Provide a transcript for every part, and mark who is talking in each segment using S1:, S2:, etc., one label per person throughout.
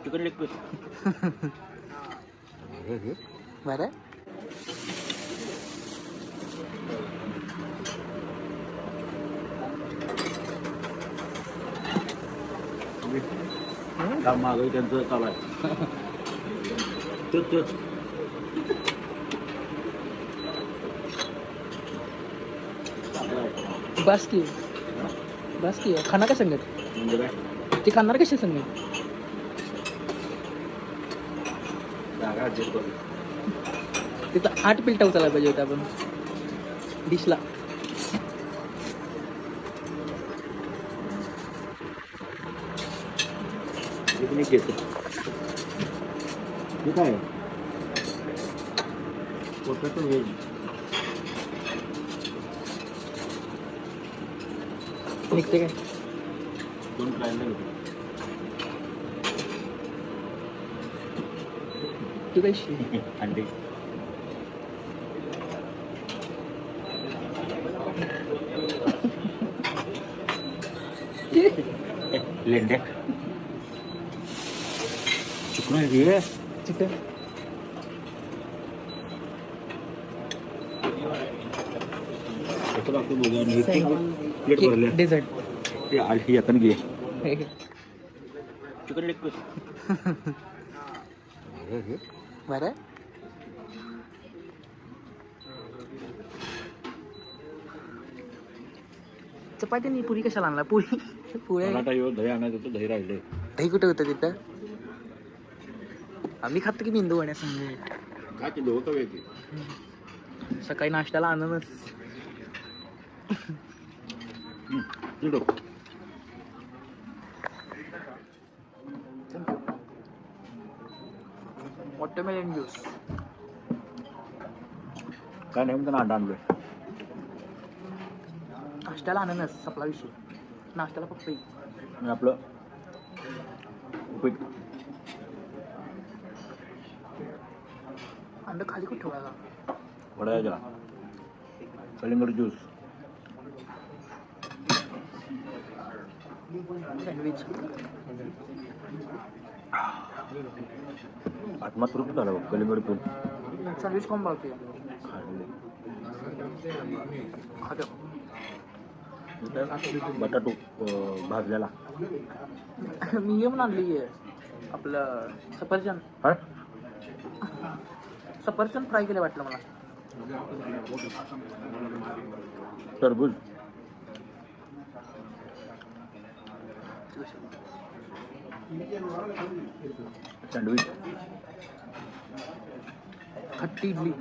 S1: Chicken leg piece
S2: बरं
S1: काम मागं त्यांचं चालू आहे तेच
S2: बस की खाना काय सांगत
S1: म्हणजे काय
S2: ते खाणार कसे सांगत
S1: जागा adjust करू.
S2: तिथं 8 पिल्टा उचलायला पाहिजे होतं आपण डिशला
S1: पिकनिक घेतो हे काय पोटॅटो व्हेज
S2: निघते काय
S1: दोन ट्रायल घेतो
S2: तू कशी
S1: अंडे लेंड्या चिकन आहे रे
S2: चिकन
S1: कसं लागतं बघा आणि प्लेट भरल्या
S2: डेझर्ट
S1: ते आली येताना घे चिकन लेग पीस
S2: बरं चपाती नाही पुरी कशाला आणला पुरी पुऱ्या
S1: मला काय दही आणायचं होतं दही राहिले
S2: दही कुठे होतं तिथं आम्ही खातो की मेंदू वड्यासंग
S1: काय ते होतं वेगळी
S2: सकाळी नाश्त्याला आणूनच वॉटरमेलन ज्यूस
S1: काय नाही म्हणून अंडा आणलोय
S2: नाश्त्याला आणूनच सपला विषय नाश्त्याला फक्त
S1: आणि आपलं उपीट
S2: अंड खाली कुठं ठेवायला
S1: वडाच्या कलिंगड ज्यूस
S2: सँडविच
S1: आत्मा तृप्त झाला बघ कलिंगड पिऊन
S2: सँडविच कोण बनवते खातो
S1: बटाटो भाजलेला
S2: मी येऊन आणली आहे आपलं सफरचंद
S1: हा
S2: सफरचंद फ्राय केलं वाटलं मला
S1: टरबूज सँडविच
S2: खट्टी इडली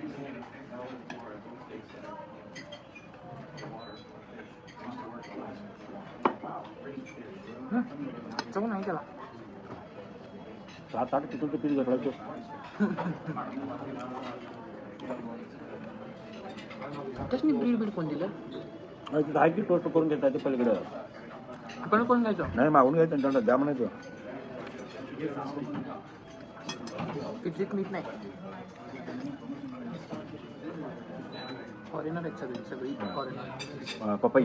S2: चव नाही त्याला
S1: 7-8 चिकनचं पीस घालायचं
S2: कसं नाही बीड कोण दिलं
S1: काय की टोस्ट करून घेता ते पलीकडे
S2: आपण कोण घ्यायचं
S1: नाही मागून घ्यायचं त्यांच्याकडे द्या म्हणायचं
S2: इडलीत मीठ नाही फॉरेनर आहेत सगळी फॉरेनर
S1: पपई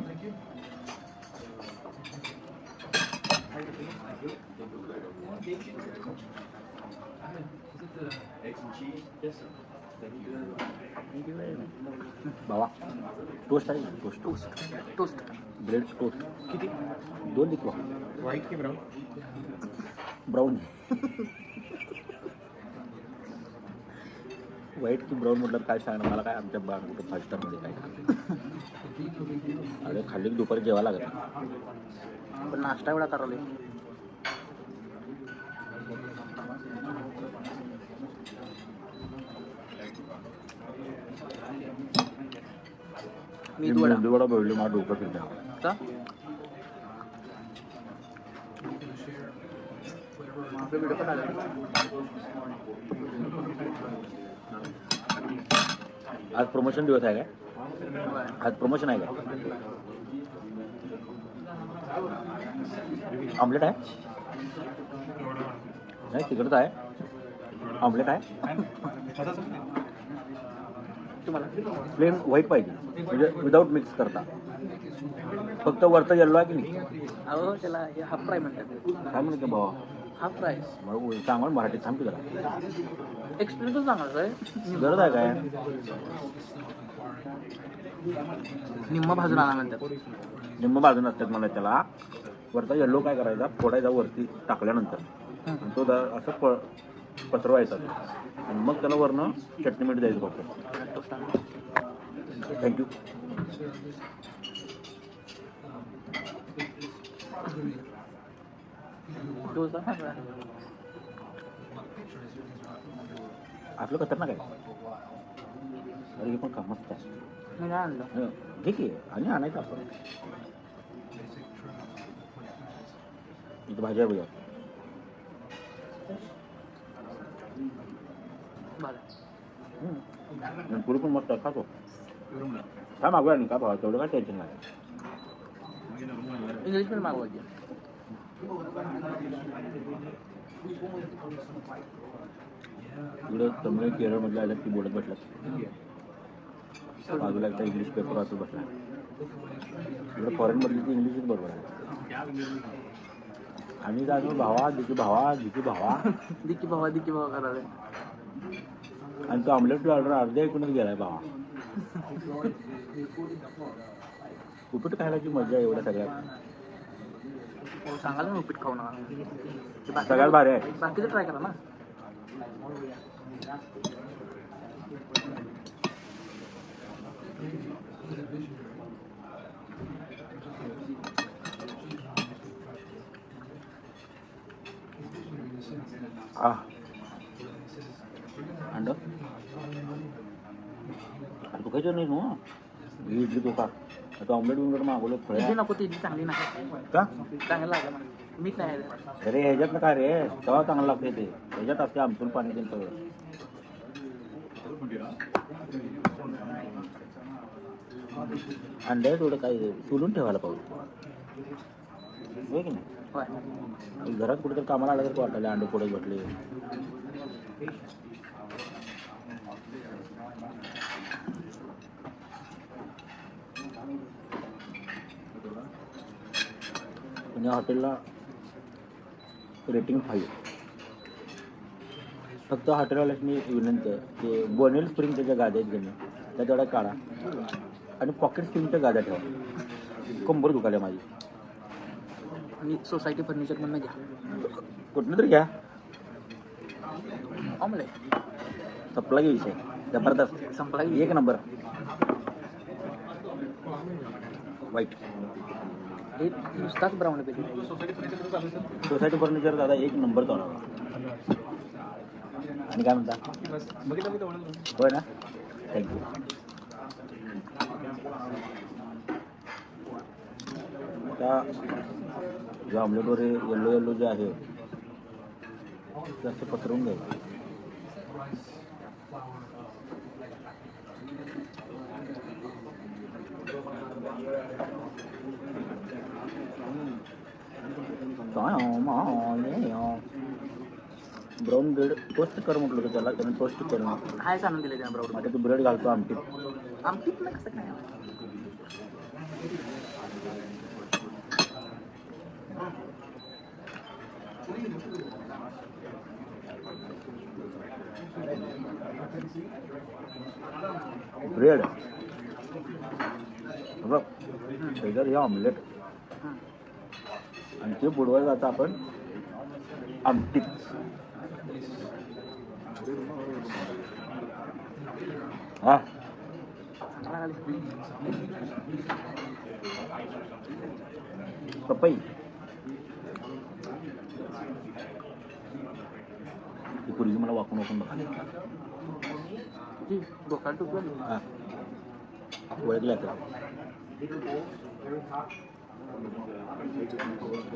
S1: बाबा टोस्ट आहे toast
S2: toast toast
S1: bread toast
S2: किती
S1: 2 लिखवा
S2: व्हाईट की ब्राऊन
S1: ब्राऊन व्हाईट की ब्राऊन म्हटलं काय सांगणार मला काय आमच्या कुठं 5 स्टारमध्ये काय अरे खाल्ली की दुपारी जेवायला लागत
S2: पण नाश्ता एवढा करावले मी
S1: मेंदूवडा बोलले मला डोकं फिरल्या
S2: का व्हिडिओ पण आला
S1: आज प्रमोशन दिवस आहे काय आज प्रमोशन आहे काय ऑमलेट आहे नाही तिकडचं आहे ऑमलेट आहे
S2: तुम्हाला
S1: प्लेन व्हाईट पाहिजे म्हणजे विदाऊट मिक्स करता फक्त वरचं येल्लो आहे की नाही
S2: अहो त्याला हे हाफ फ्राय म्हणतात
S1: काय म्हणते बाबा
S2: हाफ प्राईस.
S1: मग सांगा मराठीत थांब की जरा.
S2: एक्सपिरियन्स चांगला आहे.
S1: गरज आहे काय?
S2: निम्म भाजून आणा म्हणतात.
S1: निम्म बाजून असतात मला त्याला. वरचा येल्लो काय करायचा फोडायचा वरती टाकल्यानंतर आणि तो असं पसरवायचा आणि मग त्याला वरनं चटणी मीठ द्यायचं फक्त. थँक्यू. आपलं खतरनाक आहे. अरे हे पण का मस्त आहे.
S2: मी नाही आणलं.
S1: ठीक आहे आणि आणायचं आपण. इथं भाजी आहे बघा. पुरी पण मस्त आहे. खातो काय मागूया नाही का भावा तेवढं काय टेन्शन नाही.
S2: इंग्लिश पण मागवायची.
S1: इकडे तमिळ केरळमधल्या आल्या ती बोलत बसल्यात. बाजूला एकदा इंग्लिश पेपर वाचत बसला. इकडे फॉरेनमधली ती इंग्लिशच बरोबर आहे. आणि जाणून भावा दिकी भावा दिकी भावा
S2: दिकी भावा करावे.
S1: आणि तो ऑमलेटची ऑर्डर अर्ध्या ऐकूनच गेलाय भावा. उपीट खायलाची मजा आहे एवढ्या सगळ्यात.
S2: सांगायला ना उपीट खाऊ नका.
S1: सगळ्यात भारी आहे.
S2: बाकीचं ट्राय करा ना.
S1: अंड तू खायचं नाही ना इडली तू खा. आता ऑमलेट बिमलेट मागवलं फळ
S2: नको. ती इडली चांगली नाही
S1: का
S2: चांगलं लागलं ना. मीठ नाही.
S1: अरे ह्याच्यात ना काय रे तेव्हा चांगलं लागते ते. ह्याच्यात असते आमचून पाणी देऊन सगळं. अंडे थोडं काय तुलून ठेवायला पाहिजे होय की नाही. घरात कुठेतरी कामाला आलं तर वाटायला अंडे पुढे बसले. पुण्या हॉटेलला रेटिंग 5. फक्त हॉटेलवाल्यानी विनंती आहे की बोनेल स्प्रिंग त्याच्या गाद्या आहेत घेणं त्या तेवढ्या काढा आणि पॉकेट स्प्रिंगच्या गाद्या ठेवा. कंबर दुखाल्या माझी.
S2: आणि सोसायटी फर्निचर म्हणून घ्या.
S1: कुठनं तरी घ्या.
S2: ऑमलेट
S1: संपला की विषय. जबरदस्त
S2: संपला.
S1: एक नंबर. वाईट
S2: नुसताच ब्राऊन पेज.
S1: सोसायटी फर्निचर दादा एक नंबर चालवला. आणि काय म्हणता होय ना. थँक्यू. त्या जे ऑमलेटवर येल्लो जे आहे जास्त पसरवून घ्यायचं. ब्राऊन ब्रेड टोस्ट कर म्हटलं होतं त्याला. त्याने टोस्ट करून
S2: हायच आणून दिले त्या ब्राऊन.
S1: आता तू ब्रेड घालतो आमटीत.
S2: आमटीत ना कसं काय.
S1: ब्रेड बघ त्याच्यावर हे ऑमलेट आणि ते बुडवायला जातं आपण आमटीत. हा पपई ती पूर्वी मला वाकून बघा.
S2: डोका टुकलं.
S1: हा ओळखलं आता.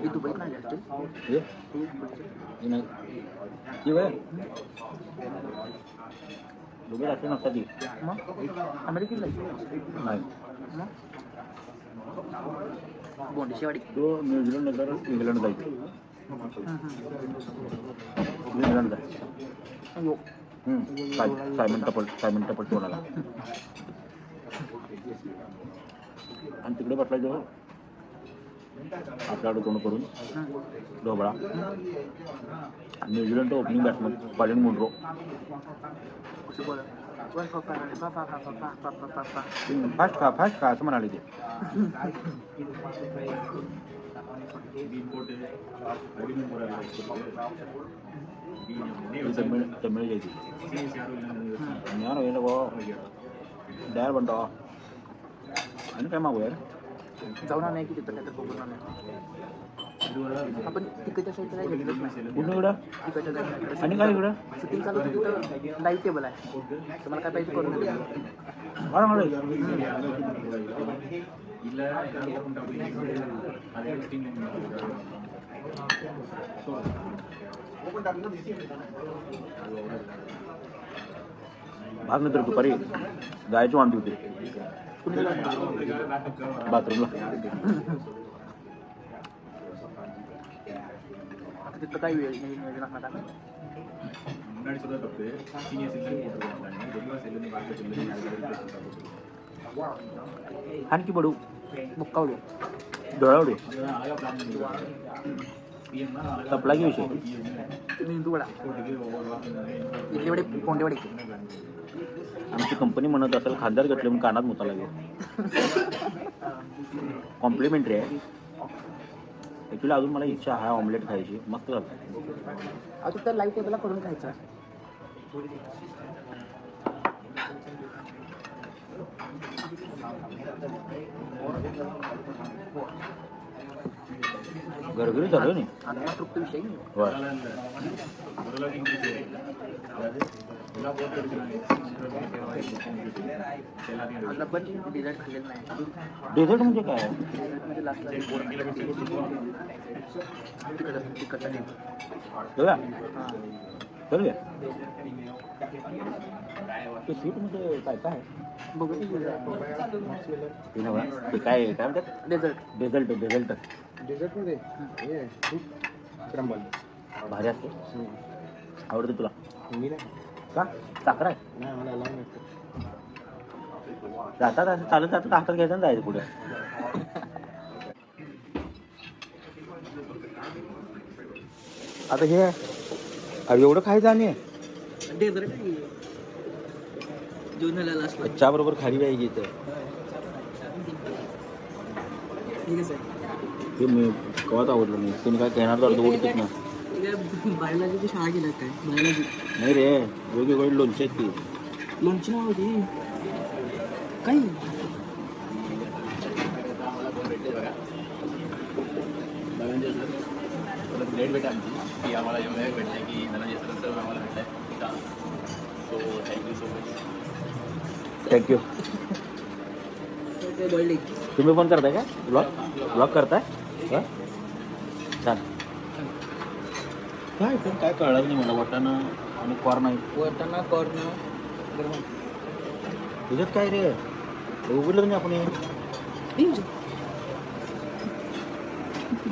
S2: ही दुबईत नाही जास्त.
S1: हे नाही ती वय दुबईत असते नसता ती.
S2: मग अमेरिकेला
S1: नाही
S2: मग बोंडेशिवाडी.
S1: तो न्यूझीलंड नंतर इंग्लंड जायचं. न्यूझीलंड जायचं. सायमन टपल तोडाला आणि तिकडे बसला जो आपल्याकडे तोंड करून ढोबळा. न्यूझीलंडचा opening batsman Colin Munro. Fast खा असं म्हणाले ते. तमिळ घ्यायची डायर बनतो. आणि काय मागू यार
S2: जाऊन नाही की तिथं बघून आपण तिकडच्या साईडला काय घेतलंच नाही.
S1: कुठं इकडं
S2: तिकडच्या साईडला
S1: आणि काय इकडं
S2: शूटिंग चालू होतं तिथं लाईव्ह टेबल आहे. तुम्हाला काय पाहिजे करून देतो.
S1: बरं मला भाग नंतर दुपारी जायची वांदी होती बाथरूमला.
S2: तिथं काही वेळ नियोजन असणार.
S1: आणखी बडू
S2: मुक्कावले
S1: डोळावडे तपला की विषय
S2: मेंदूवडा इडली वडे कोंडे वडे.
S1: आमची कंपनी म्हणत असेल खासदार घेतले म्हणून कानात मुता लागेल. कॉम्प्लिमेंटरी आहे ॲक्च्युली. अजून मला इच्छा आहे ऑमलेट खायची. मस्त झालं.
S2: अजून तर लाईव्ह टेबलला करून खायचं.
S1: गरगरी झालं नाही
S2: तृप्त विषय आता पण डिझर्ट खाल्लेलं नाही.
S1: डेझर्ट म्हणजे काय
S2: म्हणजे लास्टला तिखट
S1: करूया करूया ते स्वीटमध्ये काय काय
S2: बघू
S1: ते नव्हा ते काय काय म्हणतात
S2: डेझर्ट
S1: डेझल्ट डेझल्ट
S3: डेझर्टमध्ये क्रंबल
S1: भारी असते. आवडते तुला
S3: मी नाही
S1: का साखर आहे
S3: नाही मला लावून वाटतं.
S1: जातात असं चालत जातात हातात घ्यायचं आणि जायचं पुढे. आता हे एवढं खायचं आणि
S2: डेझर्ट जेवण झालेलं असलं
S1: चहा बरोबर खाली पाहिजे इथं.
S2: ठीक आहे सर.
S1: ते मी कवाच आवडलं नाही. तुम्ही काय कहणार तर ओढतेच ना.
S2: बायोलॉजीची शाळा केली काय बायोलॉजी
S1: नाही रे वेगवेगळे लोणचे आहेत ती.
S2: लोणची नाव होती काही
S4: ग्रेट भेटा आमची की आम्हाला एवढं भेटलं की धनंजय सर आम्हाला भेटलं so thank you so much.
S1: Thank you.
S2: Boiled
S1: तुम्ही पण करताय का ब्लॉग ब्लॉग करताय हा? छान. काय पण काय कळलं नाही मला. वाटाणा आणि कॉर्न आहे
S2: वटाणा कॉर्न गरम
S1: तुझ्यात काय रे उघडलं नाही आपण हे?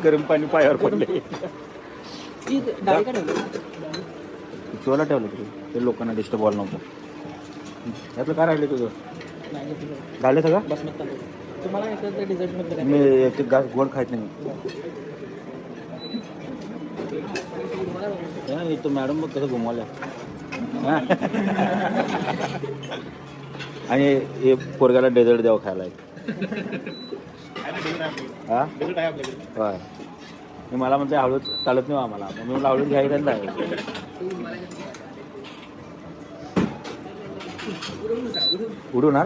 S1: गरम पाणी पायावर पडले.
S2: डाळी का ठेवली
S1: चोला ठेवलं तरी ते लोकांना डिस्टर्ब व्हायला नव्हतं. यातलं काय राहिलं तुझं झालं सगळं.
S2: बसमत तांदूळ तुम्हाला याच्यात डिझर्टमध्ये काय
S1: मी एक एक घास गोड खायच नाही. तो मॅडम मग कसं घुमवल्या आणि हे पोरग्याला डेझर्ट द्यावं खायला. हा होय मी मला म्हणते हळूच चालत नाही आम्हाला. मी म्हणलं हळूच घ्यायचं नाही. उडवणार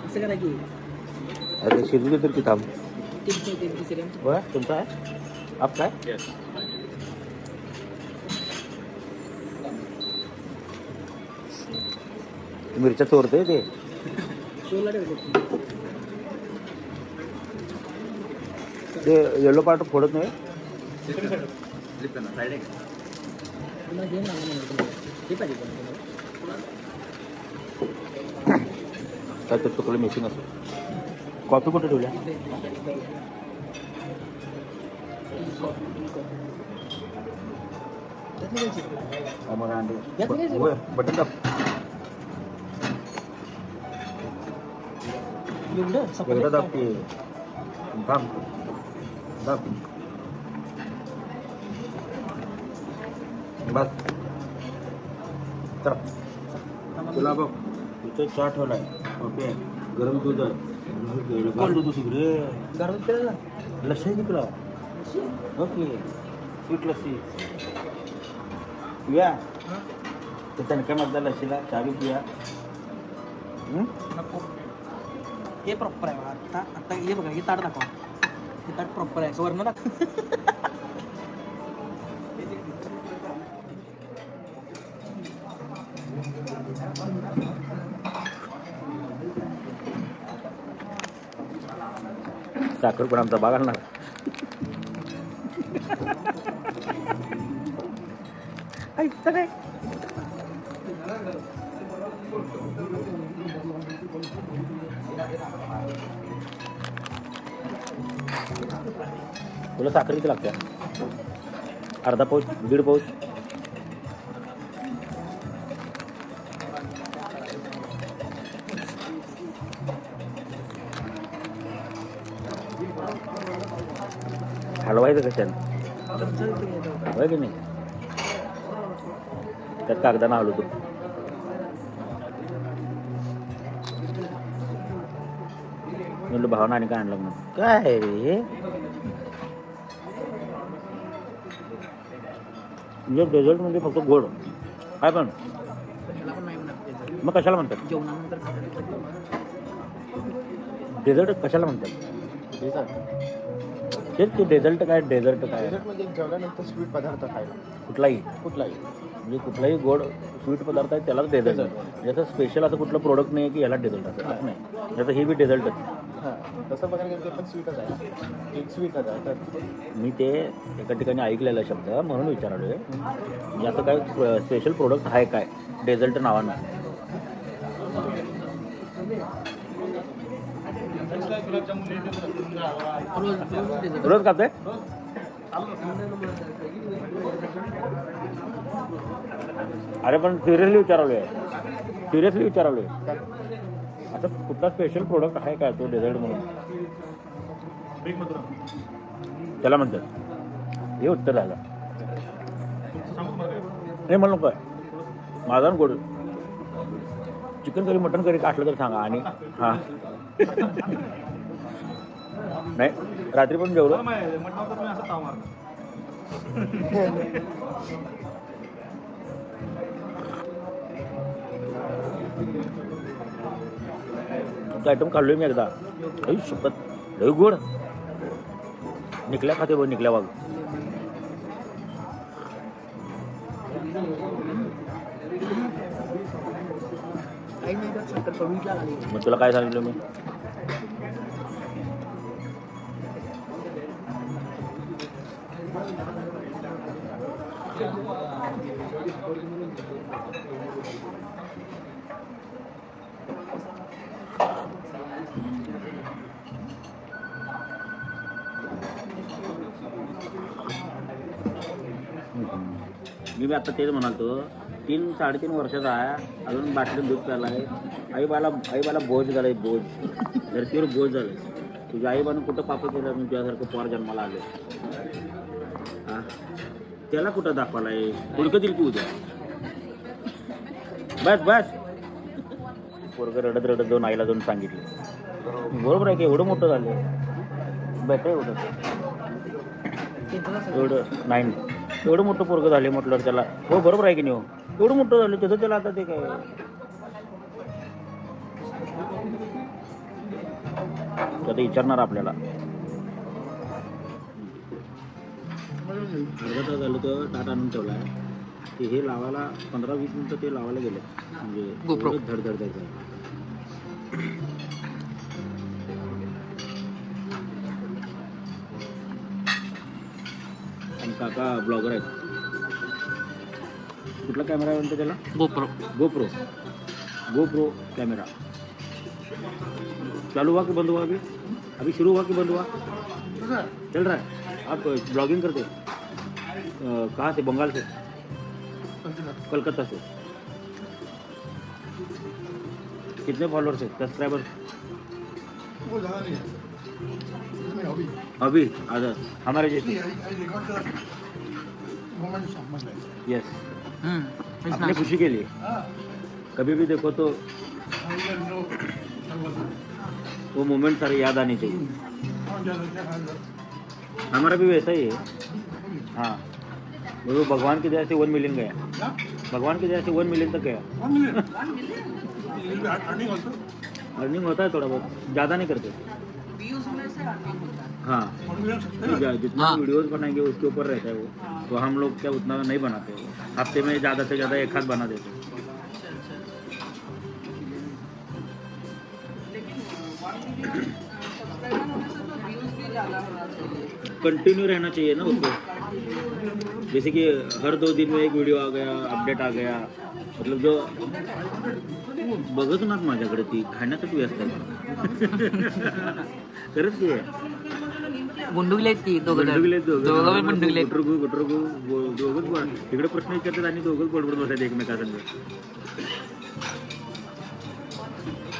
S2: असं करा की
S1: अरे शिजू दे तर की थांब.
S2: तिसऱ्या
S1: होय तुमचा आहे आप काय मिरच्या चोरते ते.
S2: शोला ठेवले
S1: ते येलो पार्ट फोडत नाही.
S2: तुम्हाला घेऊन लागलं हे पाहिजे
S1: काय तर तुकडे मिसिंग असतो. कॉफी कुठे ठेवल्या आम्हाला बटन दाब.
S2: एवढं
S1: एकदा
S2: सपाट
S1: दाबते थांब दाब बस चला तुला बघ इथे चहा ठेवलाय ओके गरम दूध आहे गार दूध होती रे
S2: गरम केलं
S1: लस्सी आहे की तुला ओके स्वीट लस्सी पिया तर तणक्यामधल्या लस्सीला चहा बी पिया
S2: नको हे प्रॉपर आहे बघा. आता हे बघा हे ताट दाखवा हे ताट प्रॉपर आहे वर्ण दाखव
S1: साखर पण आमचा बाग आणणार
S2: ऐकतं काय
S1: तुला साखर किती लागते अर्धा पाऊच दीड पाऊच हलवायचं कशाने होय की नाही त्यात कागदानं हलवतो म्हणलं भावना आणि काय आणलं म्हणून काय रे म्हणजे डेझर्ट म्हणजे फक्त गोड काय पण
S2: त्याला पण नाही म्हणत
S1: मग कशाला म्हणतात
S2: जेवणानंतर
S1: डेझर्ट कशाला म्हणतात तेच ते डेझर्ट काय डेझर्ट काय
S3: डेझर्ट म्हणजे जेवल्यानंतर स्वीट पदार्थ खायला
S1: कुठलाही
S3: कुठलाही
S1: म्हणजे कुठलाही गोड स्वीट पदार्थ आहे त्यालाच डेझर्ट याचं स्पेशल असं कुठलं प्रोडक्ट नाही की याला डेझर्ट असं नाही याचं हे बी डेझर्टच
S3: हां तसं बघायला गेलं ते पण स्वीटच आहे एक स्वीटच आहे तर
S1: मी ते एका ठिकाणी ऐकलेला शब्द म्हणून विचारलोय याचं काय स्पेशल प्रोडक्ट आहे काय डेझर्ट नावानं रोज खाते अरे पण सिरियसली विचारलोय आता कुठला स्पेशल प्रोडक्ट आहे काय तो डेझर्ट म्हणून त्याला म्हणतात हे उत्तर झालं हे म्हणू काय माझा गोड चिकन करी मटन करी असलं तर सांगा आणि हां नाही रात्री पण जेवलो आयटम काढलोय मी एकदा शपथ लय गोड निकल्या खाते बघ निकल्या वाघ
S2: काही नाही तर साखर करून लागली
S1: मग तुला काय सांगितलं मी मी आता तेच म्हणालतो 3-3.5 वर्षाचा आहे अजून बाटलीत दूध प्यायला आहे आईबाला बोज झालाय बोज धरतीवर बोज झालं तुझ्या आईबानं कुठं पापं केलं मी तुझ्यासारखं पोर जन्माला आले हां त्याला कुठं दाखवायला आहे हुडकं दिल की उद्या बस पोरगं रडत जाऊन आईला जाऊन सांगितलं बरोबर आहे की एवढं मोठं झालं बेटर एवढं नाही एवढं मोठं पोरगं झाले म्हटलं त्याला हो बरोबर आहे की नाही हो एवढं मोठं झालं त्याचं त्याला आता ते काय आता विचारणार आपल्याला अर्धा तास झालं तर ताट आणून ठेवला आहे ते हे लावायला 15-20 मिनिटं ते लावायला गेले म्हणजे धडधड आणि काका ब्लॉगर आहेत कुठला कॅमेरा आहे म्हणतो त्याला गोप्रो कैमरा चालू हुआ कि बंद हुआ अभी शुरू हुआ कि बंद हुआ चल रहा है आप ब्लॉगिंग करते कहाँ से बंगाल से कलकत्ता से कितने फॉलोअर्स है सब्सक्राइबर
S5: वो ज़्यादा नहीं है इसमें अभी
S1: अभी अदर हमारे जैसे
S5: मोमेंट समझ रहे
S1: यस
S2: हम्म, it's
S1: अपने
S2: nice.
S1: खुशी के लिए
S5: हाँ
S1: कभी भी देखो तो
S5: नो
S1: वो मोमेंट सारे याद आनी चाहिए
S5: हाँ ज़्यादा क्या खाएगा
S1: हमारा भी वैसा ही है हाँ वो भगवान की दया से 1 मिलियन गया
S5: क्या
S1: भगवान की दया से 1 मिलियन तक गया
S5: 1 मिलियन अर्निंग ऑल्सो
S1: अर्निंग होता है थोड़ा बहुत ज़्यादा नहीं करते हाँ
S5: 1 मिलियन
S1: जितना
S2: हाँ।
S1: वीडियोस बनाएंगे उसके ऊपर रहता है वो तो हम लोग क्या उतना नहीं बनाते हफ्ते में ज़्यादा से ज़्यादा एक हाथ बना देते कंटिन्यू रहना चाहिए ना उसको जैसे कि हर 2 दिन में एक वीडियो आ गया अपडेट आ गया मतलब जो बघत ना माझ्याकडे ती खाण्यासाठी व्यस्त आहे खरंच की आहे
S2: गुंडुगले आहेत ती दोघं जण.
S1: बंडुगले
S2: दोघं पण गुंडुगले आहेत.
S1: गुटरगू दोघंच इकडे प्रश्न विचारतात आणि दोघंच बडबड बसायचे एकमेकांसंग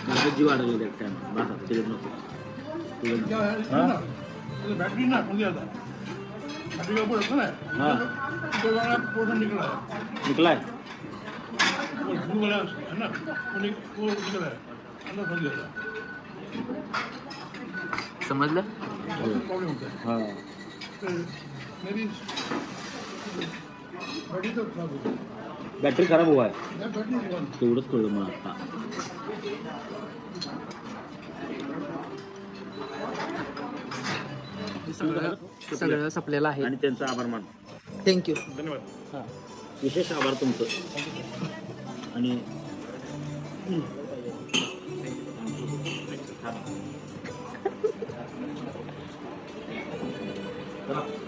S1: माझा जीव अडवलेला एक टाइम बसा तिकडे नको तिकडे नको.
S5: क्या है
S1: हाँ?
S5: बैटरी ना खुल गया था बैटरी का ऊपर रखा है
S1: हाँ
S5: तो वाला पोर्शन निकला है
S1: निकला है
S5: वो ब्लू वाला है ना वो निकला है अंदर फंस गया था
S2: समजलं
S5: प्रॉब्लम होता है
S1: हाँ
S5: तो मेरी बैटरी तो खराब हो गई
S1: बॅटरी खराब हुआ है
S5: मैं बैटरी निकाल
S1: तेवढंच कळलं मला आता
S2: सगळं संपलेलं आहे
S1: आणि त्यांचा आभार मान
S2: थँक्यू
S5: धन्यवाद
S1: विशेष आभार तुमचं आणि चला.